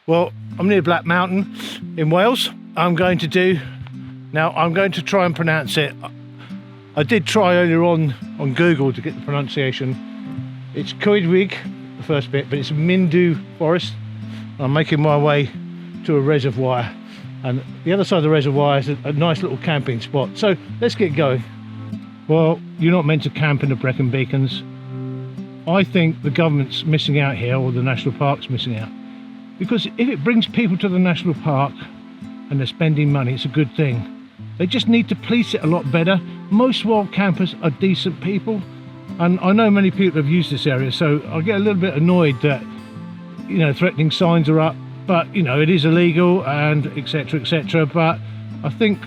Well, I'm near Black Mountain in Wales. I'm going to try and pronounce it. I did try earlier on Google to get the pronunciation. It's Coedwig, the first bit, but it's Mindu Forest. I'm making my way to a reservoir, and the other side of the reservoir is a nice little camping spot. So let's get going. Well, you're not meant to camp in the Brecon Beacons. I think the government's missing out here, or the national park's missing out. Because if it brings people to the national park and they're spending money, it's a good thing. They just need to police it a lot better. Most wild campers are decent people, and I know many people have used this area, so I get a little bit annoyed that, you know, threatening signs are up, but you know, it is illegal and etc, etc. But I think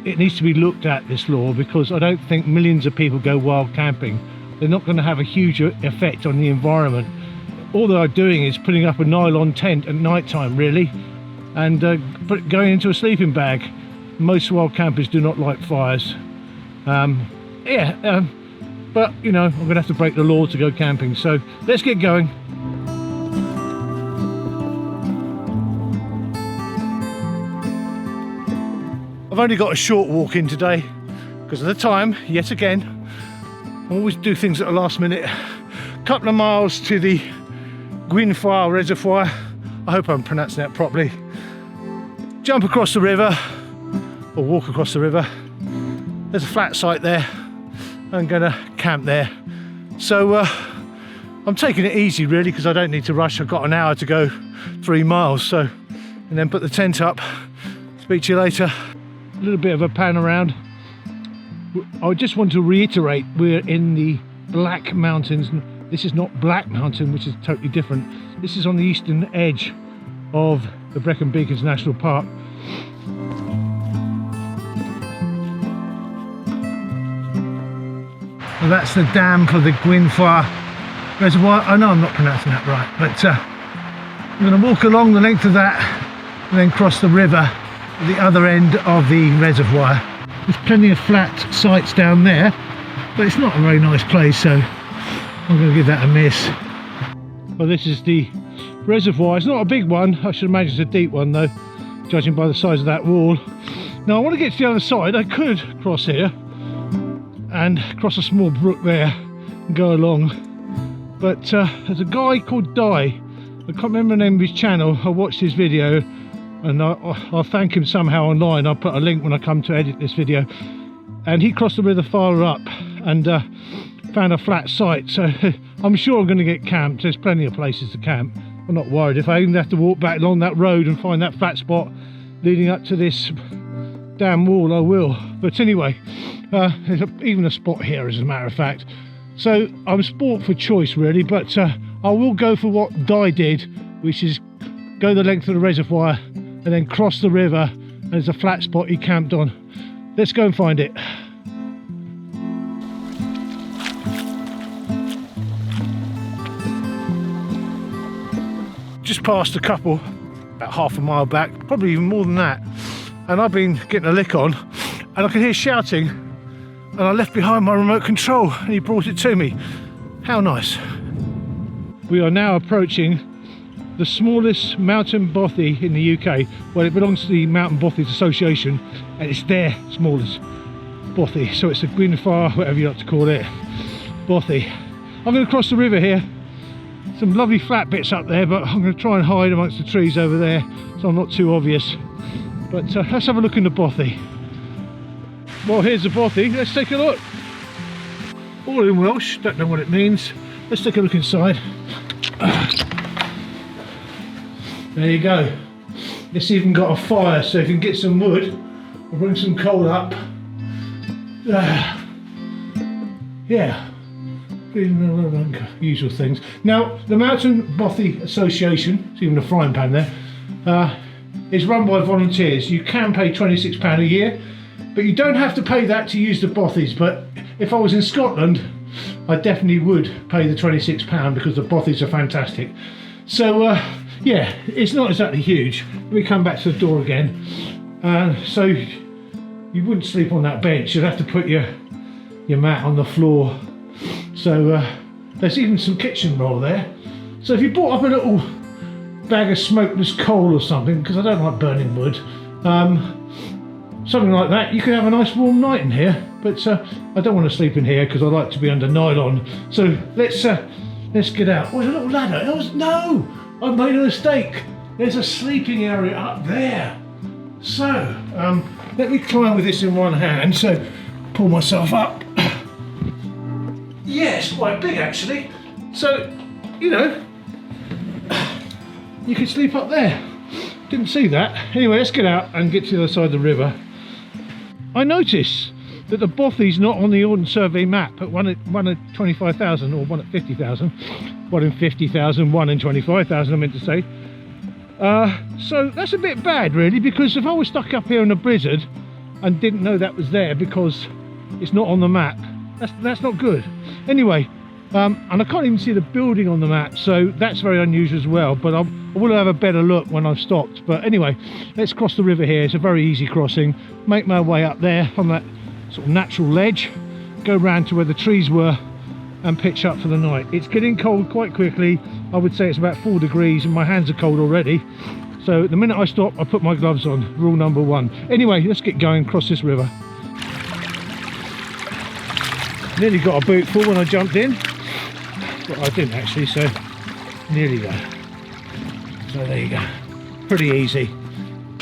it needs to be looked at, this law, because I don't think millions of people go wild camping. They're not going to have a huge effect on the environment. All they are doing is putting up a nylon tent at night time, really, and going into a sleeping bag. Most wild campers do not like fires. But you know, I'm gonna have to break the law to go camping, so let's get going. I've only got a short walk in today because of the time, yet again. I always do things at the last minute. Couple of miles to the Grwyne Fawr reservoir. I hope I'm pronouncing that properly. Jump across the river, or walk across the river. There's a flat site there. I'm gonna camp there. So I'm taking it easy really, because I don't need to rush. I've got an hour to go 3 miles, so, and then put the tent up. Speak to you later. A little bit of a pan around. I just want to reiterate, we're in the Black Mountains. This is not Black Mountain, which is totally different. This is on the eastern edge of the Brecon Beacons National Park. Well, that's the dam for the Gwinfair reservoir. I know I'm not pronouncing that right, but I'm going to walk along the length of that and then cross the river at the other end of the reservoir. There's plenty of flat sites down there, but it's not a very nice place, so I'm going to give that a miss. Well, this is the reservoir. It's not a big one. I should imagine it's a deep one though, judging by the size of that wall. Now I want to get to the other side. I could cross here and cross a small brook there and go along, but there's a guy called Di. I can't remember the name of his channel. I watched his video and I'll thank him somehow online. I'll put a link when I come to edit this video. And he crossed the river farther up and found a flat site, so I'm sure I'm going to get camped. There's plenty of places to camp. I'm not worried. If I even have to walk back along that road and find that flat spot leading up to this damn wall, I will. But anyway, there's even a spot here, as a matter of fact. So I'm sport for choice really, but I will go for what Di did, which is go the length of the reservoir and then cross the river, and there's a flat spot he camped on. Let's go and find it. Just passed a couple, about half a mile back, probably even more than that, and I've been getting a lick on, and I can hear shouting, and I left behind my remote control and he brought it to me. How nice. We are now approaching the smallest mountain bothy in the UK. Well, it belongs to the Mountain Bothies Association, and it's their smallest bothy, so it's a Gwinfair, whatever you like to call it, bothy. I'm going to cross the river here. Some lovely flat bits up there, but I'm going to try and hide amongst the trees over there so I'm not too obvious. But let's have a look in the bothy. Well, here's the bothy. Let's take a look. All in Welsh, don't know what it means. Let's take a look inside. There you go. It's even got a fire, so if you can get some wood, I'll bring some coal up. Yeah, usual things. Now, the Mountain Bothy Association, it's even a frying pan there, is run by volunteers. You can pay £26 a year, but you don't have to pay that to use the bothies. But if I was in Scotland, I definitely would pay the £26 because the bothies are fantastic. So yeah, it's not exactly huge. Let me come back to the door again. So you wouldn't sleep on that bench. You'd have to put your mat on the floor. So there's even some kitchen roll there. So if you brought up a little bag of smokeless coal or something, because I don't like burning wood. Something like that. You could have a nice warm night in here, but I don't want to sleep in here because I like to be under nylon. So let's get out. Oh, there's a little ladder. No, I've made a mistake. There's a sleeping area up there. So let me climb with this in one hand. So pull myself up. Yes, quite big actually. So, you know, you could sleep up there. Didn't see that. Anyway, let's get out and get to the other side of the river. I notice that the bothy's not on the Ordnance Survey map at one at 25,000 or one at 50,000, one in 50,000, one in 25,000 I meant to say. So that's a bit bad really, because if I was stuck up here in a blizzard and didn't know that was there because it's not on the map, that's not good. Anyway, and I can't even see the building on the map, so that's very unusual as well, but I will have a better look when I've stopped. But anyway, let's cross the river here. It's a very easy crossing. Make my way up there on that sort of natural ledge, go round to where the trees were and pitch up for the night. It's getting cold quite quickly. I would say it's about 4 degrees and my hands are cold already. So the minute I stop, I put my gloves on, rule number 1. Anyway, let's get going, cross this river. Nearly got a boot full when I jumped in. But I didn't actually, so nearly there. So there you go. Pretty easy.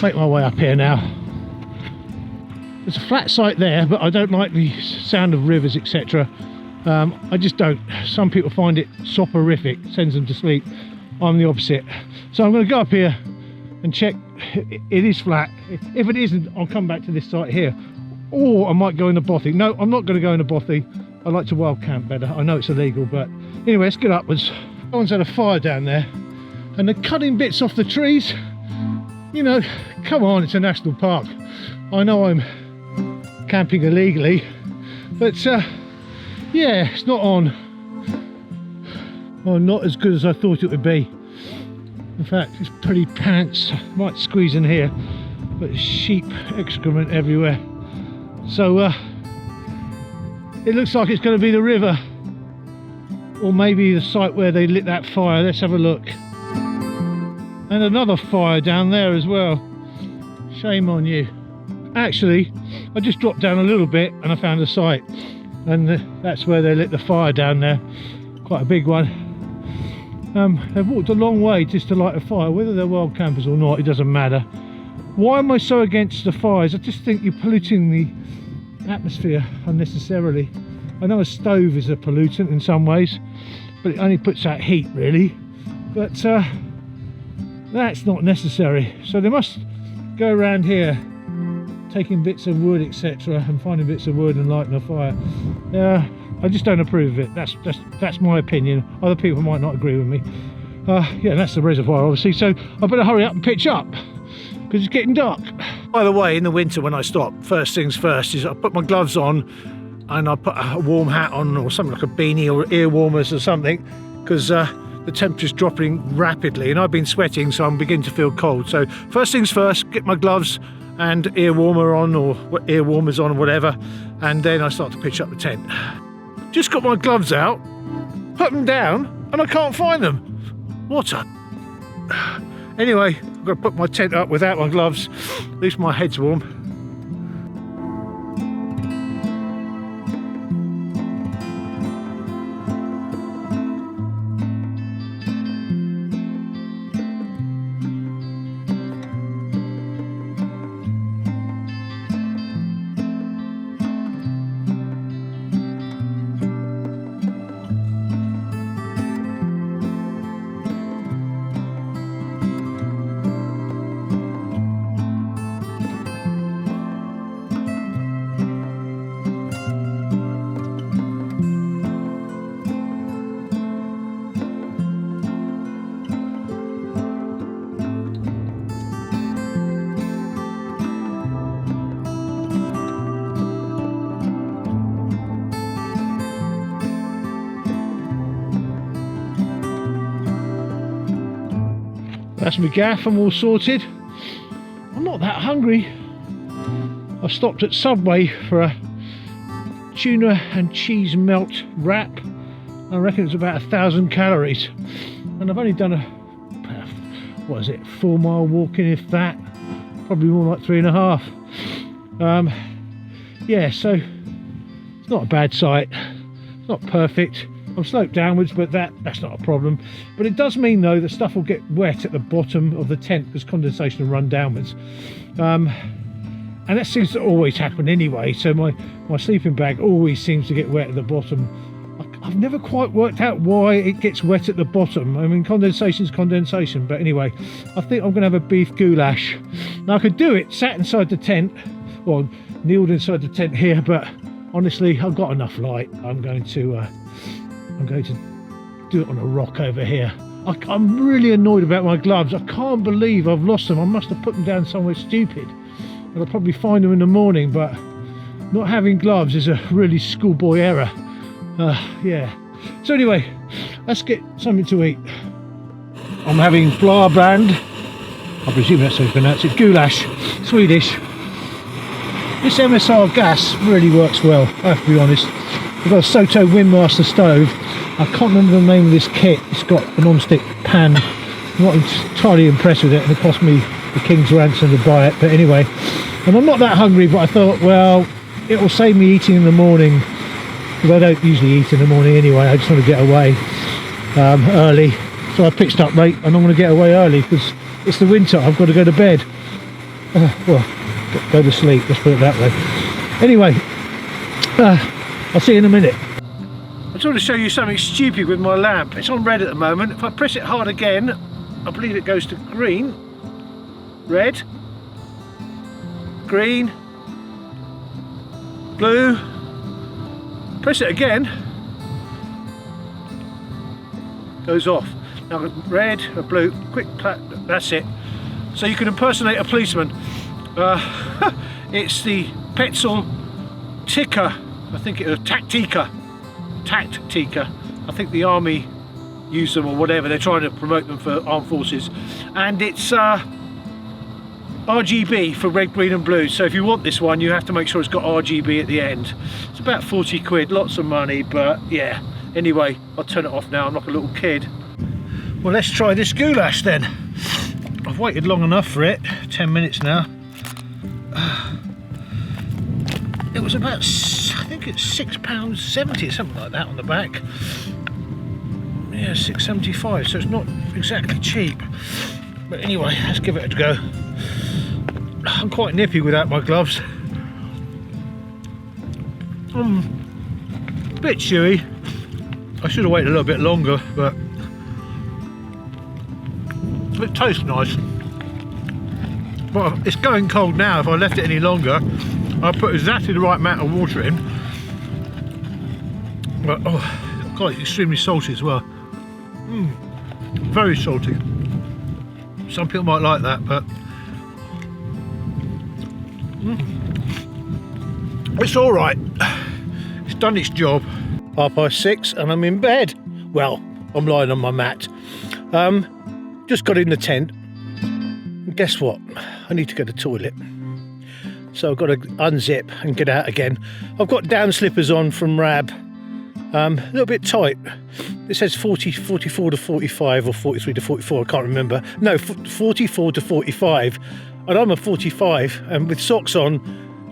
Make my way up here now. There's a flat site there, but I don't like the sound of rivers, etc. I just don't. Some people find it soporific, sends them to sleep. I'm the opposite. So I'm going to go up here and check it is flat. If it isn't, I'll come back to this site here. Or I might go in the bothy. No, I'm not going to go in the bothy. I like to wild camp better. I know it's illegal, but anyway, let's get upwards. Someone's had a fire down there and they're cutting bits off the trees. You know, come on, it's a national park. I know I'm camping illegally, but yeah, it's not on. Well, not as good as I thought it would be. In fact, it's pretty pants. Might squeeze in here, but there's sheep excrement everywhere. So it looks like it's going to be the river, or maybe the site where they lit that fire. Let's have a look. And another fire down there as well. Shame on you. Actually, I just dropped down a little bit and I found a site, and that's where they lit the fire down there. Quite a big one. They've walked a long way just to light a fire. Whether they're wild campers or not, it doesn't matter. Why am I so against the fires? I just think you're polluting the atmosphere unnecessarily. I know a stove is a pollutant in some ways, but it only puts out heat really. But that's not necessary. So they must go around here taking bits of wood, etc., and finding bits of wood and lighting a fire. I just don't approve of it. That's my opinion. Other people might not agree with me. Yeah, that's the reservoir obviously, so I better hurry up and pitch up because it's getting dark. By the way, in the winter when I stop, first things first is I put my gloves on and I put a warm hat on or something like a beanie or ear warmers or something, because the temperature's dropping rapidly and I've been sweating, so I'm beginning to feel cold. So first things first, get my gloves and ear warmer on, or ear warmers on or whatever, and then I start to pitch up the tent. Just got my gloves out, put them down, and I can't find them. What a... Anyway, I've got to put my tent up without my gloves. At least my head's warm. That's my gaff, I'm all sorted. I'm not that hungry. I stopped at Subway for a tuna and cheese melt wrap. I reckon it's about 1,000 calories. And I've only done what is it, 4 mile walking, if that, probably more like 3.5. Yeah, so it's not a bad site, it's not perfect. I'm sloped downwards, but that's not a problem. But it does mean though that stuff will get wet at the bottom of the tent because condensation will run downwards, and that seems to always happen anyway. So my sleeping bag always seems to get wet at the bottom. I've never quite worked out why it gets wet at the bottom. I mean, condensation is condensation, but anyway, I think I'm going to have a beef goulash. Now I could do it sat inside the tent, well, kneeled inside the tent here, but honestly, I've got enough light. I'm going to do it on a rock over here. I'm really annoyed about my gloves. I can't believe I've lost them. I must have put them down somewhere stupid. And I'll probably find them in the morning, but not having gloves is a really schoolboy error. Yeah. So anyway, let's get something to eat. I'm having Blåbrand. I presume that's how you pronounce it. Goulash, Swedish. This MSR gas really works well, I have to be honest. I've got a Soto Windmaster stove. I can't remember the name of this kit. It's got a non-stick pan. I'm not entirely impressed with it, and it cost me the king's ransom to buy it. But anyway, and I'm not that hungry, but I thought, well, it will save me eating in the morning, because I don't usually eat in the morning anyway. I just want to get away early. So I pitched up late, and I want to get away early because it's the winter. I've got to go to bed. Well, go to sleep, let's put it that way. Anyway, I'll see you in a minute. I just want to show you something stupid with my lamp. It's on red at the moment. If I press it hard again, I believe it goes to green, red, green, blue. Press it again, goes off. Now red, a blue, quick clap, that's it. So you can impersonate a policeman. It's the Petzl Ticker, I think it was Tactica. I think the army use them or whatever. They're trying to promote them for armed forces, and it's RGB for red, green and blue. So if you want this one, you have to make sure it's got RGB at the end. It's about 40 quid, lots of money, but yeah. Anyway, I'll turn it off now. I'm like a little kid. Well, let's try this goulash then. I've waited long enough for it, 10 minutes now. It was about, I think it's £6.70 or something like that on the back. Yeah, £6.75, so it's not exactly cheap. But anyway, let's give it a go. I'm quite nippy without my gloves. A bit chewy. I should have waited a little bit longer, but it tastes nice. Well, it's going cold now. If I left it any longer, I'll put exactly the right amount of water in. But oh god, it's extremely salty as well. Very salty. Some people might like that, but it's all right. It's done its job. 6:30 and I'm in bed. Well, I'm lying on my mat. Just got in the tent. And guess what? I need to go to the toilet. So I've got to unzip and get out again. I've got down slippers on from Rab. A little bit tight. It says 44 to 45 or 43 to 44, I can't remember. No, 44 to 45. And I'm a 45, and with socks on,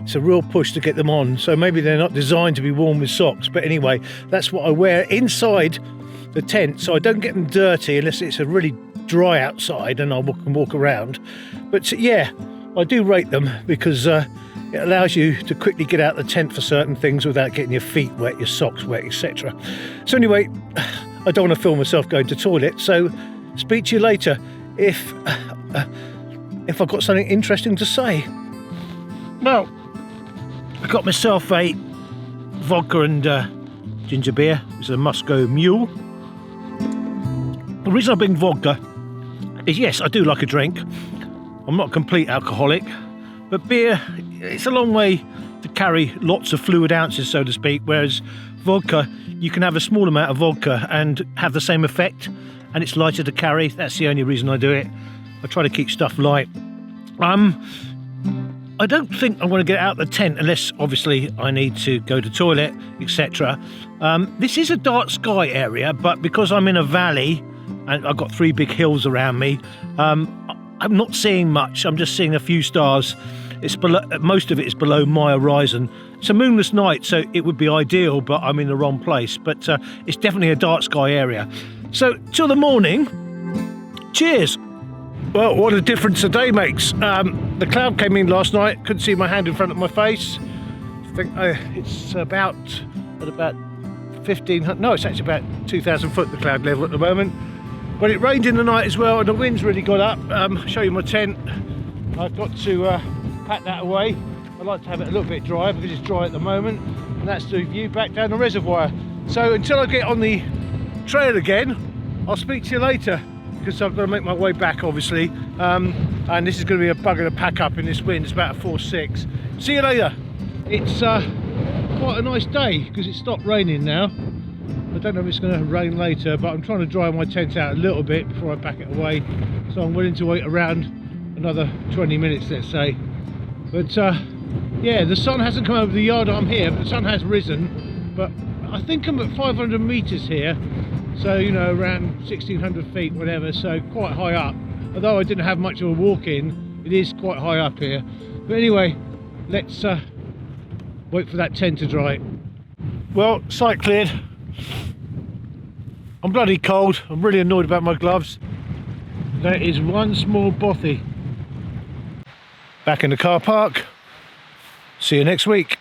it's a real push to get them on. So maybe they're not designed to be worn with socks. But anyway, that's what I wear inside the tent, so I don't get them dirty unless it's a really dry outside and I can walk around. But yeah, I do rate them because it allows you to quickly get out the tent for certain things without getting your feet wet, your socks wet, etc. So anyway, I don't want to film myself going to the toilet, so speak to you later if I've got something interesting to say. Well, I got myself a vodka and ginger beer. It's a Moscow Mule. The reason I bring vodka is, yes, I do like a drink. I'm not a complete alcoholic, but beer, it's a long way to carry lots of fluid ounces, so to speak, whereas vodka, you can have a small amount of vodka and have the same effect, and it's lighter to carry. That's the only reason I do it. I try to keep stuff light. I don't think I want to get out of the tent unless obviously I need to go to the toilet, etc. This is a dark sky area, but because I'm in a valley, and I've got 3 big hills around me. I'm not seeing much. I'm just seeing a few stars. It's below, most of it is below my horizon. It's a moonless night, so it would be ideal, but I'm in the wrong place. But it's definitely a dark sky area. So till the morning, cheers. Well, what a difference a day makes. The cloud came in last night. Couldn't see my hand in front of my face. I think it's about 1,500. No, it's actually about 2,000 foot the cloud level at the moment. But it rained in the night as well, and the wind's really got up. Show you my tent. I've got to pack that away. I like to have it a little bit dry because it's dry at the moment, and that's the view back down the reservoir. So until I get on the trail again, I'll speak to you later, because I've got to make my way back, obviously. And this is going to be a bugger to pack up in this wind. It's about a 4.6. See you later. It's quite a nice day because it stopped raining now. I don't know if it's going to rain later, but I'm trying to dry my tent out a little bit before I pack it away, so I'm willing to wait around another 20 minutes, let's say. But yeah, the sun hasn't come over the yard I'm here, but the sun has risen. But I think I'm at 500 meters here, so you know, around 1,600 feet, whatever, so quite high up. Although I didn't have much of a walk in, it is quite high up here. But anyway, let's wait for that tent to dry. Well, site cleared. I'm bloody cold. I'm really annoyed about my gloves. There is one small bothy. Back in the car park. See you next week.